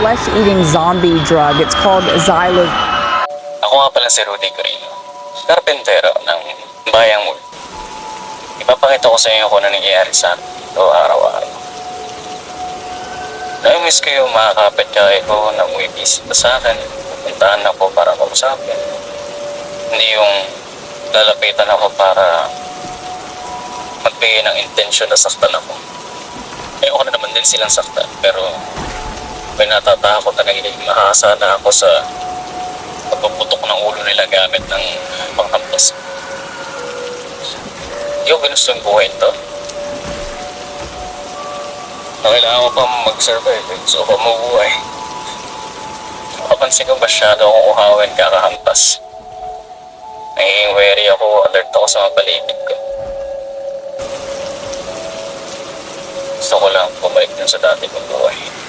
flesh-eating zombie drug. It's called Xylo. Ako nga pala si Rudy Carino, karpentero ng Bayang Mul. Ipapakita ko sa inyo kung ano nangyayari sa akin dito araw-araw. Nami-miss ko yung mga kapitbahay ko na umibisita sa akin. Pupuntahan ako para kausapin. Hindi yung lalapitan ako para magbigay ng intensyon na saktan ako. Ayoko na naman din silang saktan, pero may natatakot na nagiging mahasa na ako sa pagpuputok ng ulo nila gamit ng panghampas. Hindi ko ginusto yung buhay ito. Kailangan ko pa mag-survive. Gusto ko mabuhay. Kapansin ko masyado akong uhawin kakahampas. Nagiging wary ako, alert ako sa mga paligid ko. Gusto ko lang bumalik dun sa dati kong buhay.